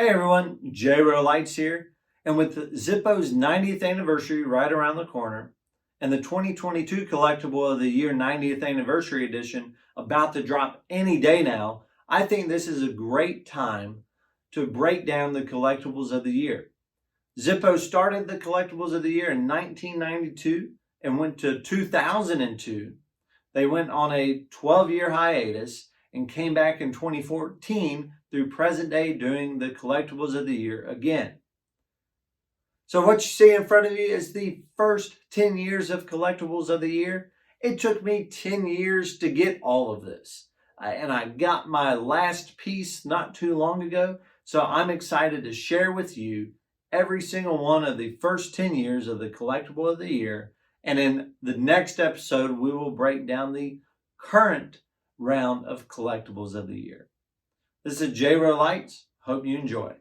Hey everyone, JRO Lights here, and with Zippo's 90th anniversary right around the corner, and the 2022 Collectible of the Year 90th Anniversary Edition about to drop any day now, I think this is a great time to break down the Collectibles of the Year. Zippo started the Collectibles of the Year in 1992 and went to 2002. They went on a 12-year hiatus and came back in 2014 through present day doing the Collectibles of the Year again. So what you see in front of you is the first 10 years of Collectibles of the Year. It took me 10 years to get all of this. And I got my last piece not too long ago. So I'm excited to share with you every single one of the first 10 years of the Collectible of the Year. And in the next episode, we will break down the current round of Collectibles of the Year. This is JRO Lights. Hope you enjoy.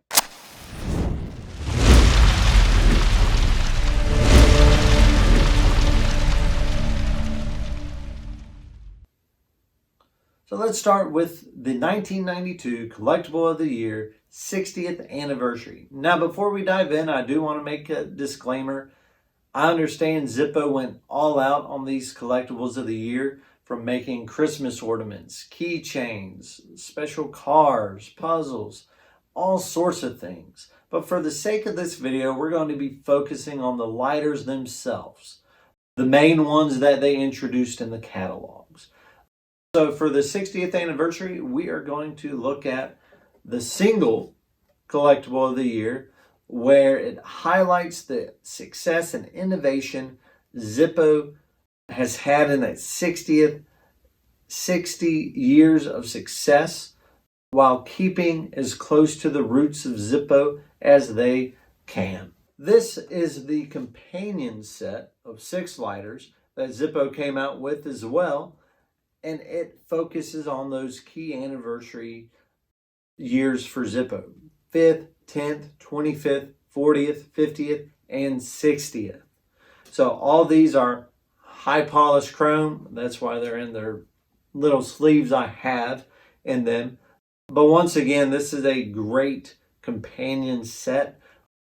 So let's start with the 1992 Collectible of the Year 60th anniversary. Now, before we dive in, I do want to make a disclaimer. I understand Zippo went all out on these Collectibles of the Year, from making Christmas ornaments, keychains, special cars, puzzles, all sorts of things. But for the sake of this video, we're going to be focusing on the lighters themselves, the main ones that they introduced in the catalogs. So for the 60th anniversary, we are going to look at the single Collectible of the Year, where it highlights the success and innovation Zippo has had in its 60 years of success, while keeping as close to the roots of Zippo as they can. This is the companion set of 6 lighters that Zippo came out with as well, and it focuses on those key anniversary years for Zippo: 5th, 10th, 25th, 40th, 50th, and 60th. So all these are high polished chrome. That's why they're in their little sleeves I have in them. But once again, this is a great companion set.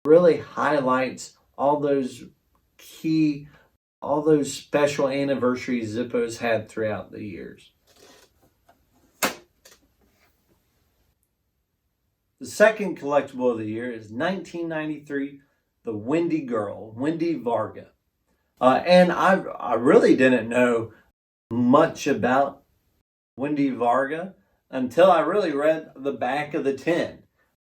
Really highlights all those special anniversaries Zippo's had throughout the years. The second Collectible of the Year is 1993, the Windy Girl, Windy Varga. And I really didn't know much about Windy Varga until I really read the back of the tin.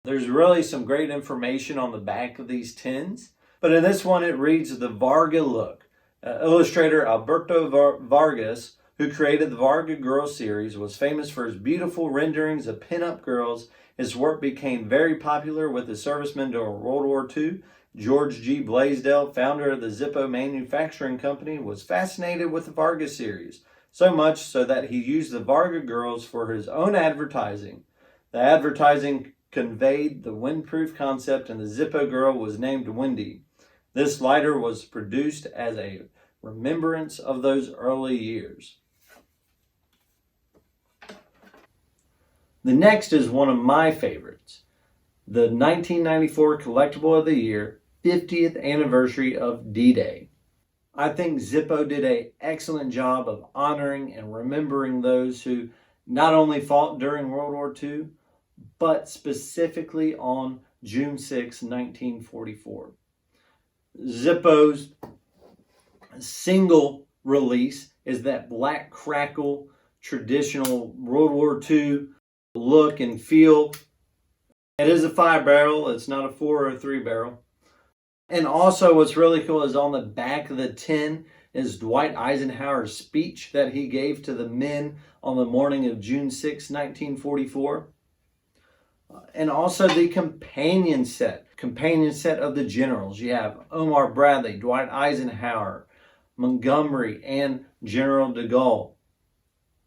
There's really some great information on the back of these tins. But in this one, it reads the Varga look. Illustrator Alberto Vargas, who created the Varga Girl series, was famous for his beautiful renderings of PinUp Girls. His work became very popular with the servicemen during World War II. George G. Blaisdell, founder of the Zippo Manufacturing Company, was fascinated with the Varga series, so much so that he used the Varga Girls for his own advertising. The advertising conveyed the windproof concept, and the Zippo Girl was named Windy. This lighter was produced as a remembrance of those early years. The next is one of my favorites, the 1994 Collectible of the Year, 50th anniversary of D-Day. I think Zippo did an excellent job of honoring and remembering those who not only fought during World War II, but specifically on June 6, 1944. Zippo's single release is that black crackle, traditional World War II look and feel. It is a 5-barrel, it's not a 4 or a 3-barrel. And also what's really cool is on the back of the tin is Dwight Eisenhower's speech that he gave to the men on the morning of June 6, 1944. And also the companion set of the generals. You have Omar Bradley, Dwight Eisenhower, Montgomery, and General de Gaulle.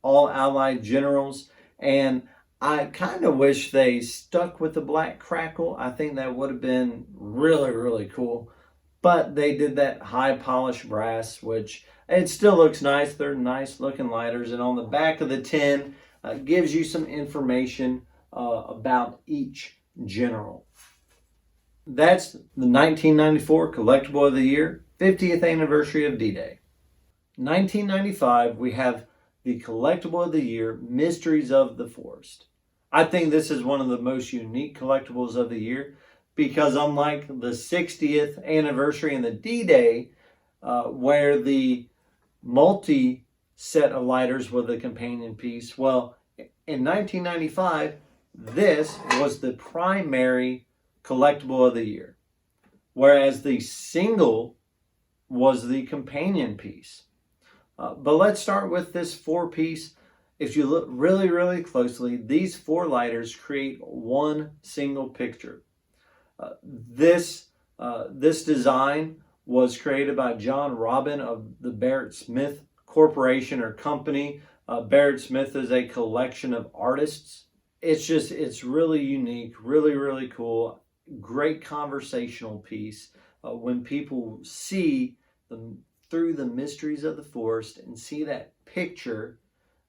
All Allied generals. And I kind of wish they stuck with the black crackle. I think that would have been really, really cool. But they did that high polished brass, which it still looks nice. They're nice looking lighters. And on the back of the tin gives you some information about each general. That's the 1994 Collectible of the Year, 50th anniversary of D-Day. 1995, we have the Collectible of the Year, Mysteries of the Forest. I think this is one of the most unique collectibles of the year because unlike the 60th anniversary and the D-Day, where the multi-set of lighters were the companion piece, well, in 1995, this was the primary collectible of the year, whereas the single was the companion piece. But let's start with this 4-piece. If you look really, really closely, these 4 lighters create one single picture. This design was created by John Robin of the Barrett Smith Corporation or Company. Barrett Smith is a collection of artists. It's really unique, really, really cool. Great conversational piece. When people see through the mysteries of the forest and see that picture,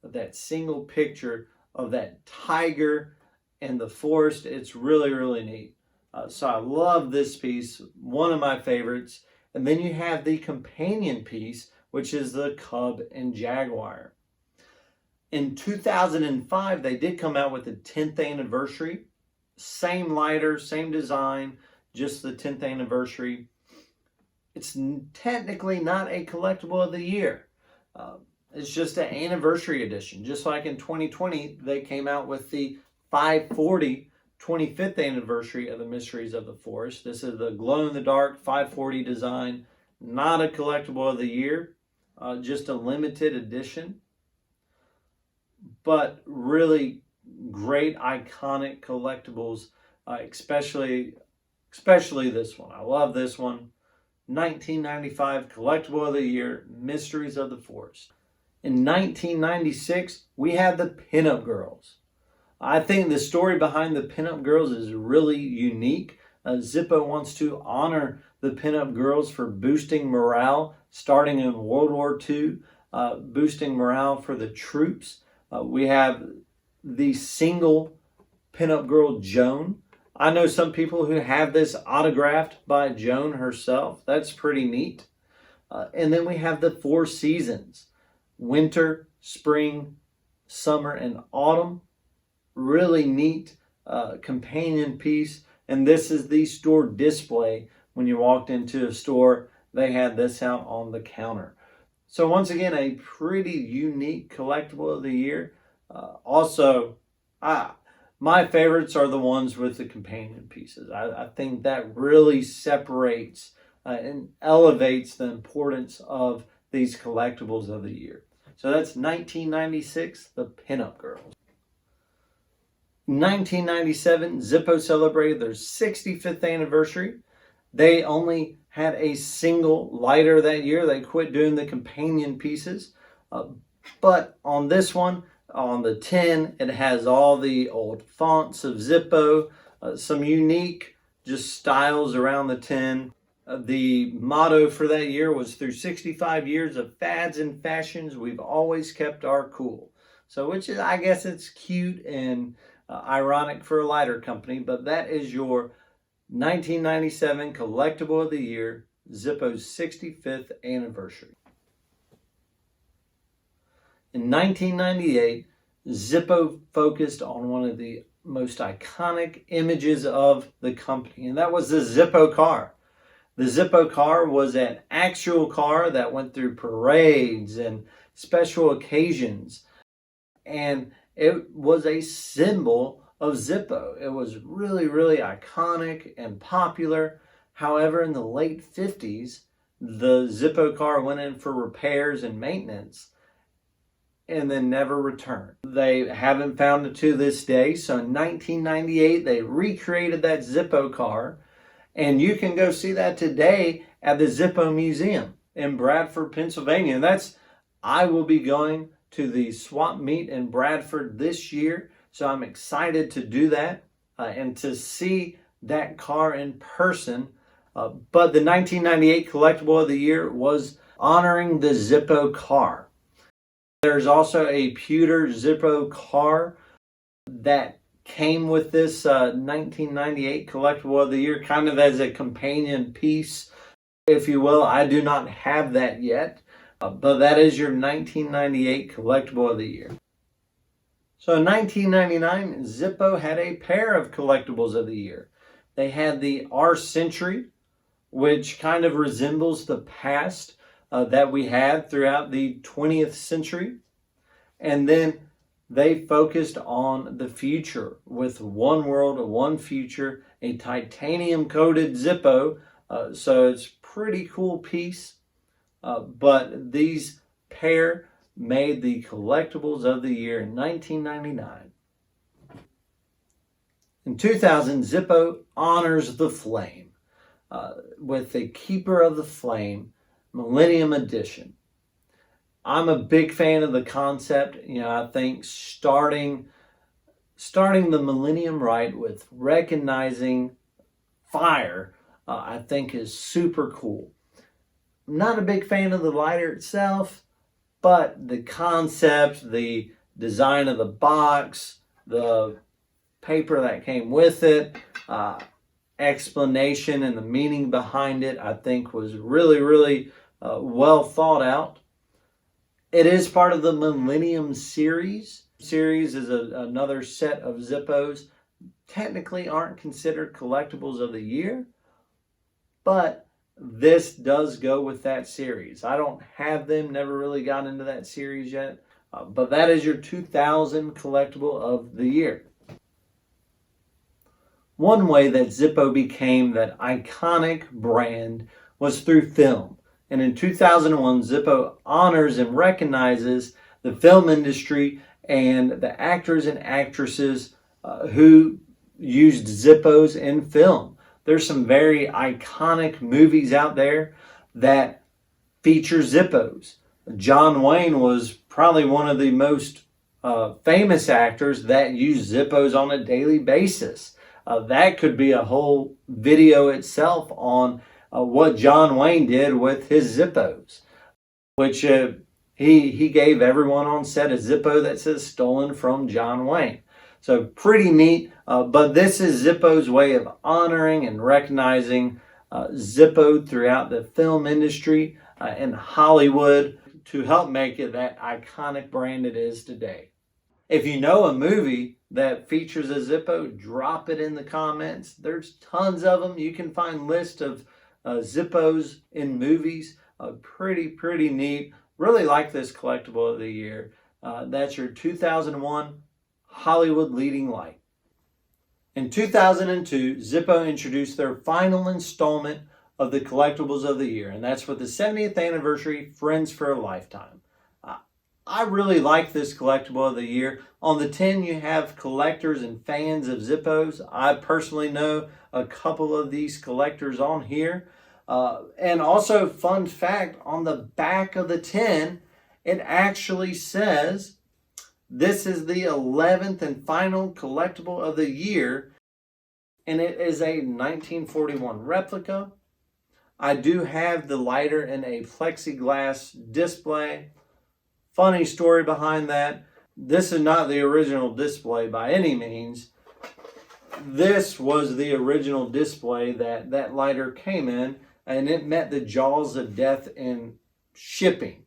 that single picture of that tiger and the forest, it's really, really neat. So I love this piece, one of my favorites. And then you have the companion piece, which is the Cub and Jaguar. In 2005, they did come out with the 10th anniversary. Same lighter, same design, just the 10th anniversary. It's technically not a collectible of the year. It's just an anniversary edition. Just like in 2020, they came out with the 540 25th anniversary of the Mysteries of the Forest. This is the glow-in-the-dark 540 design. Not a collectible of the year, just a limited edition. But really great, iconic collectibles, especially this one. I love this one. 1995 Collectible of the Year, Mysteries of the Forest. In 1996, we have the PinUp Girls. I think the story behind the PinUp Girls is really unique. Zippo wants to honor the PinUp Girls for boosting morale starting in World War II, boosting morale for the troops. We have the single PinUp Girl Joan. I know some people who have this autographed by Joan herself. That's pretty neat. And then we have the 4 seasons: winter, spring, summer, and autumn. Really neat companion piece. And this is the store display. When you walked into a store, they had this out on the counter. So once again, a pretty unique collectible of the year. My favorites are the ones with the companion pieces. I think that really separates and elevates the importance of these collectibles of the year. So that's 1996, the PinUp Girls. 1997, Zippo celebrated their 65th anniversary. They only had a single lighter that year. They quit doing the companion pieces. But on this one, on the tin, it has all the old fonts of Zippo, some unique just styles around the tin. The motto for that year was, through 65 years of fads and fashions, we've always kept our cool. So which is, I guess it's cute and ironic for a lighter company, but that is your 1997 Collectible of the Year, Zippo's 65th anniversary. In 1998, Zippo focused on one of the most iconic images of the company, and that was the Zippo Car. The Zippo Car was an actual car that went through parades and special occasions, and it was a symbol of Zippo. It was really, really iconic and popular. However, in the late 50s, the Zippo Car went in for repairs and maintenance and then never returned. They haven't found it to this day. So in 1998, they recreated that Zippo Car, and you can go see that today at the Zippo Museum in Bradford, Pennsylvania. And I will be going to the swap meet in Bradford this year, so I'm excited to do that and to see that car in person. But the 1998 Collectible of the Year was honoring the Zippo Car. There's also a pewter Zippo Car that came with this 1998 Collectible of the Year, kind of as a companion piece, if you will. I do not have that yet, but that is your 1998 Collectible of the Year. So in 1999, Zippo had a pair of Collectibles of the Year. They had the R Century, which kind of resembles the past that we had throughout the 20th century. And then they focused on the future with one world, one future, a titanium coated Zippo. So it's a pretty cool piece. But these pair made the Collectibles of the Year in 1999. In 2000, Zippo honors the flame with the Keeper of the Flame Millennium Edition. I'm a big fan of the concept. I think starting the millennium right with recognizing fire, I think is super cool. I'm not a big fan of the lighter itself, but the concept, the design of the box, the paper that came with it, explanation and the meaning behind it, I think was really, really well thought out. It is part of the Millennium Series. Series is another set of Zippos. Technically aren't considered Collectibles of the Year, but this does go with that series. I don't have them, never really got into that series yet, but that is your 2000 Collectible of the Year. One way that Zippo became that iconic brand was through film. And in 2001, Zippo honors and recognizes the film industry and the actors and actresses who used Zippos in film. There's some very iconic movies out there that feature Zippos. John Wayne was probably one of the most famous actors that used Zippos on a daily basis. That could be a whole video itself on what John Wayne did with his Zippos, which he gave everyone on set a Zippo that says stolen from John Wayne. So pretty neat, but this is Zippo's way of honoring and recognizing Zippo throughout the film industry and Hollywood to help make it that iconic brand it is today. If you know a movie that features a Zippo, drop it in the comments. There's tons of them. You can find lists of Zippos in movies. Pretty neat. Really like this Collectible of the Year. That's your 2001 Hollywood Leading Light. In 2002, Zippo introduced their final installment of the Collectibles of the Year, and that's for the 70th anniversary Friends for a Lifetime. I really like this Collectible of the Year. On the tin, you have collectors and fans of Zippos. I personally know a couple of these collectors on here. And also, fun fact, on the back of the tin, it actually says, this is the 11th and final Collectible of the Year, and it is a 1941 replica. I do have the lighter in a plexiglass display. Funny story behind that. This is not the original display by any means. This was the original display that lighter came in, and it met the jaws of death in shipping.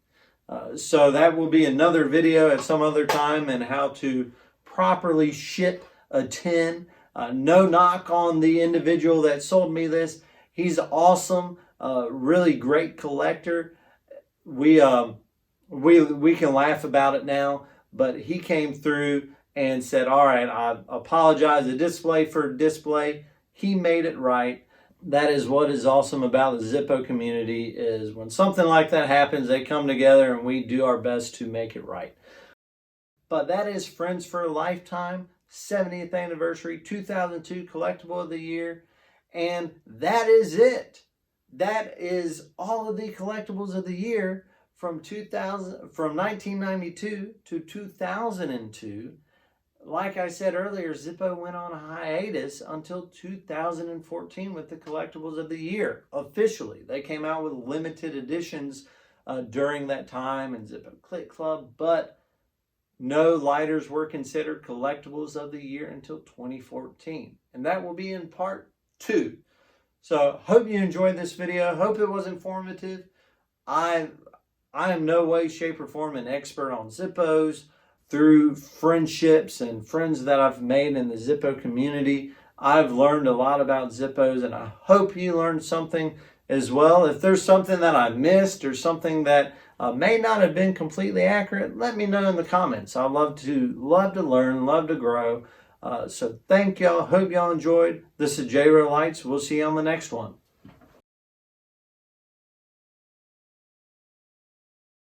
So that will be another video at some other time and how to properly ship a tin. No knock on the individual that sold me this. He's awesome, really great collector. We can laugh about it now, but he came through and said, all right, I apologize, the display for display. He made it right. That is what is awesome about the Zippo community, is when something like that happens, they come together and we do our best to make it right. But that is Friends for a Lifetime, 70th anniversary, 2002 Collectible of the Year. And that is it. That is all of the Collectibles of the Year from 1992 to 2002. Like I said earlier, Zippo went on a hiatus until 2014 with the Collectibles of the Year. Officially, they came out with limited editions during that time and Zippo Click Club, but no lighters were considered collectibles of the year until 2014. And that will be in part 2. So hope you enjoyed this video. Hope it was informative. I am no way, shape, or form an expert on Zippos. Through friendships and friends that I've made in the Zippo community, I've learned a lot about Zippos, and I hope you learned something as well. If there's something that I missed or something that may not have been completely accurate, let me know in the comments. I love to learn, love to grow. So thank y'all. Hope y'all enjoyed. This is JRO Lights. We'll see you on the next one.